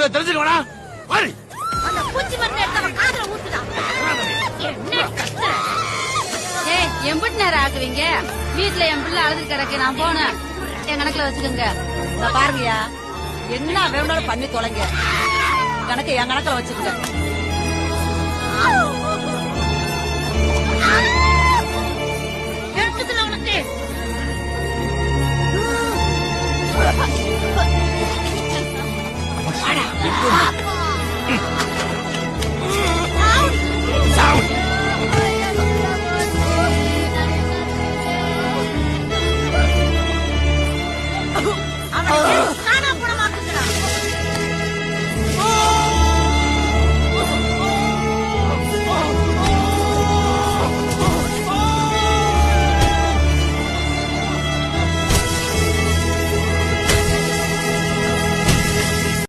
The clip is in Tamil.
தெரிஞ்சுக்கோடா. வாடி. அந்த பூச்சி மருந்து எடுத்து அவன் காதுல ஊத்துடா. என்ன கஷ்ட? ஏய், எம்பிட்டு நேரம் ஆக்குவீங்க? வீட்டுல என் பிள்ளை அழுது கிடக்கு, நான் போனேன். என் கணக்குல வச்சுக்கோங்க. பாருங்கயா, என்ன வேணும்னாலும் பண்ணி தொலைங்க. கணக்கு என் கணக்குல வச்சுக்கோங்க. எடுத்துதுல உனக்கு. வாடா.